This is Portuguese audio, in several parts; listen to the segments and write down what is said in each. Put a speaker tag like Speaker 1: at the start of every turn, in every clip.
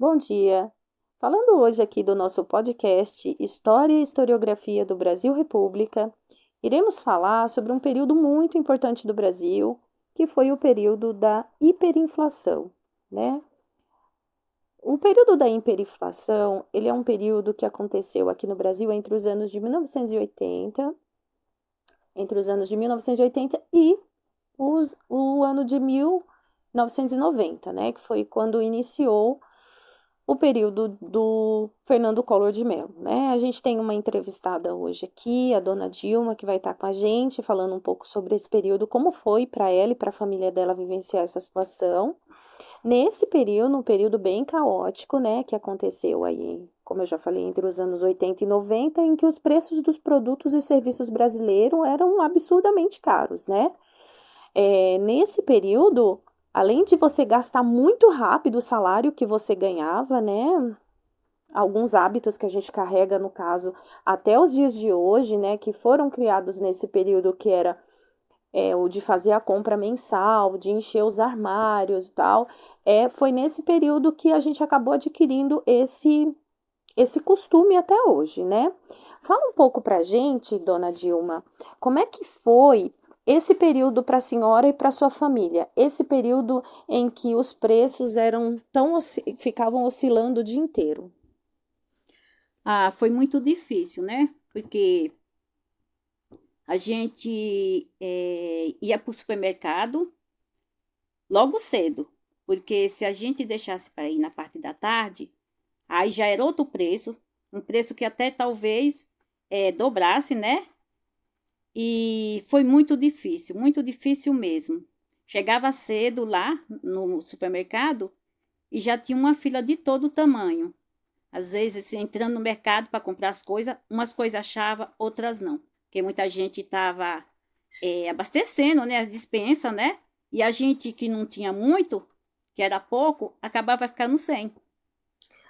Speaker 1: Bom dia! Falando hoje aqui do nosso podcast História e Historiografia do Brasil República, iremos falar sobre um período muito importante do Brasil, que foi o período da hiperinflação, né? O período da hiperinflação, ele é um período que aconteceu aqui no Brasil entre os anos de 1980, entre os anos de 1980 e o ano de 1990, né? Que foi quando iniciou o período do Fernando Collor de Mello, né? A gente tem uma entrevistada hoje aqui, a dona Dilma, que vai estar com a gente falando um pouco sobre esse período, como foi para ela e para a família dela vivenciar essa situação. Nesse período, um período bem caótico, né, que aconteceu aí, como eu já falei, entre os anos 80 e 90, em que os preços dos produtos e serviços brasileiros eram absurdamente caros, né? Nesse período, além de você gastar muito rápido o salário que você ganhava, né? Alguns hábitos que a gente carrega, no caso, até os dias de hoje, né? Que foram criados nesse período, que era o de fazer a compra mensal, de encher os armários e tal. Foi nesse período que a gente acabou adquirindo esse costume até hoje, né? Fala um pouco pra gente, dona Dilma, como é que foi esse período para a senhora e para sua família? Esse período em que os preços ficavam oscilando o dia inteiro.
Speaker 2: Ah, foi muito difícil, né? Porque a gente ia para o supermercado logo cedo, porque se a gente deixasse para ir na parte da tarde, aí já era outro preço, um preço que até talvez dobrasse, né? E foi muito difícil mesmo. Chegava cedo lá no supermercado e já tinha uma fila de todo tamanho. Às vezes, entrando no mercado para comprar as coisas, umas coisas achava, outras não. Porque muita gente estava abastecendo, né, as dispensas, né? E a gente que não tinha muito, que era pouco, acabava ficando sem.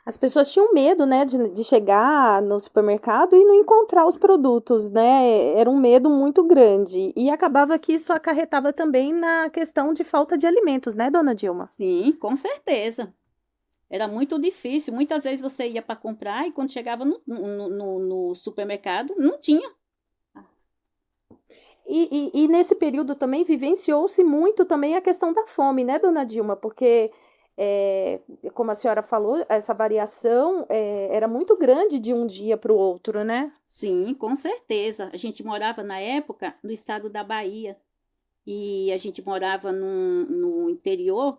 Speaker 1: As pessoas tinham medo, né, de chegar no supermercado e não encontrar os produtos, né? Era um medo muito grande. E acabava que isso acarretava também na questão de falta de alimentos, né, dona Dilma?
Speaker 2: Sim, com certeza. Era muito difícil. Muitas vezes você ia para comprar e quando chegava no supermercado, não tinha.
Speaker 1: E nesse período também vivenciou-se muito também a questão da fome, né, dona Dilma? Porque, é, como a senhora falou, essa variação era muito grande de um dia para o outro, né?
Speaker 2: Sim, com certeza. A gente morava na época no estado da Bahia e a gente morava no interior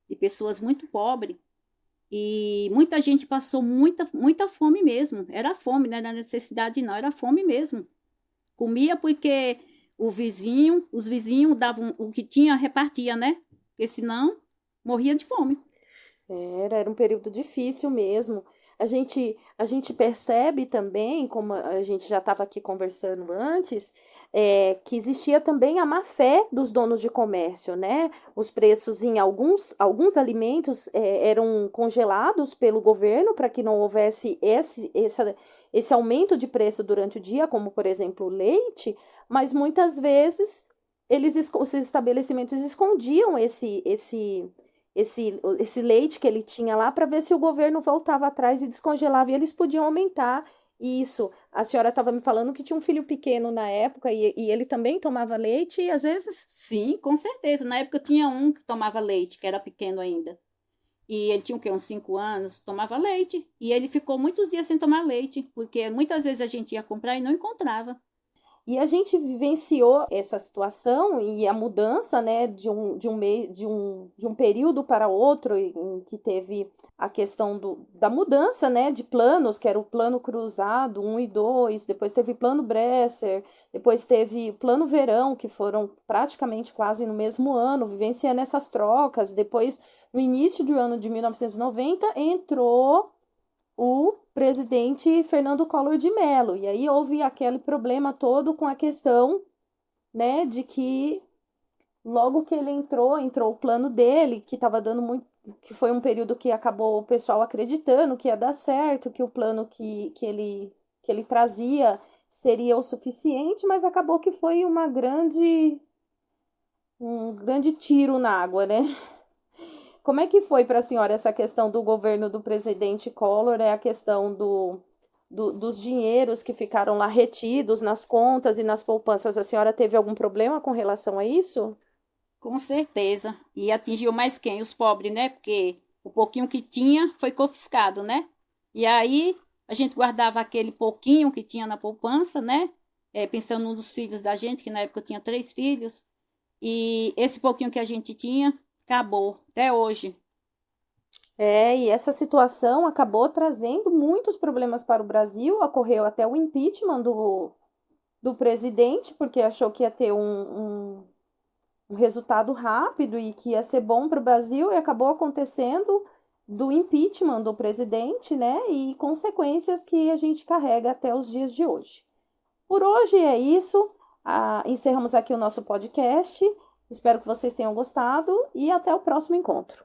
Speaker 2: de pessoas muito pobres. E muita gente passou muita fome mesmo. Era fome, não era necessidade, não, era fome mesmo. Comia porque os vizinhos davam o que tinha, repartia, né? Porque senão morria de fome.
Speaker 1: Era um período difícil mesmo. A gente percebe também, como a gente já estava aqui conversando antes, que existia também a má fé dos donos de comércio, né? Os preços em alguns alimentos eram congelados pelo governo para que não houvesse esse aumento de preço durante o dia, como por exemplo o leite, mas muitas vezes os estabelecimentos escondiam esse leite que ele tinha lá para ver se o governo voltava atrás e descongelava e eles podiam aumentar isso. A senhora estava me falando que tinha um filho pequeno na época e ele também tomava leite e às vezes.
Speaker 2: Sim, com certeza. Na época eu tinha um que tomava leite, que era pequeno ainda. E ele tinha o quê? Uns 5 anos, tomava leite. E ele ficou muitos dias sem tomar leite, porque muitas vezes a gente ia comprar e não encontrava.
Speaker 1: E a gente vivenciou essa situação e a mudança, né, de um período para outro, em que teve a questão da mudança, né, de planos, que era o plano cruzado um e 2, depois teve plano Bresser, depois teve plano Verão, que foram praticamente quase no mesmo ano, vivenciando essas trocas. Depois, no início do ano de 1990, entrou o presidente Fernando Collor de Mello. E aí houve aquele problema todo com a questão, né, de que logo que ele entrou o plano dele, que estava dando muito, que foi um período que acabou o pessoal acreditando que ia dar certo, que o plano que ele trazia seria o suficiente, mas acabou que foi um grande tiro na água, né? Como é que foi para a senhora essa questão do governo do presidente Collor, é a questão dos dinheiros que ficaram lá retidos nas contas e nas poupanças? A senhora teve algum problema com relação a isso?
Speaker 2: Com certeza. E atingiu mais quem? Os pobres, né? Porque o pouquinho que tinha foi confiscado, né? E aí a gente guardava aquele pouquinho que tinha na poupança, né? Pensando nos filhos da gente, que na época eu tinha 3 filhos. E esse pouquinho que a gente tinha acabou até hoje.
Speaker 1: É, e essa situação acabou trazendo muitos problemas para o Brasil. Ocorreu até o impeachment do presidente, porque achou que ia ter um resultado rápido e que ia ser bom para o Brasil, e acabou acontecendo do impeachment do presidente, né? E consequências que a gente carrega até os dias de hoje. Por hoje é isso. Encerramos aqui o nosso podcast. Espero que vocês tenham gostado e até o próximo encontro.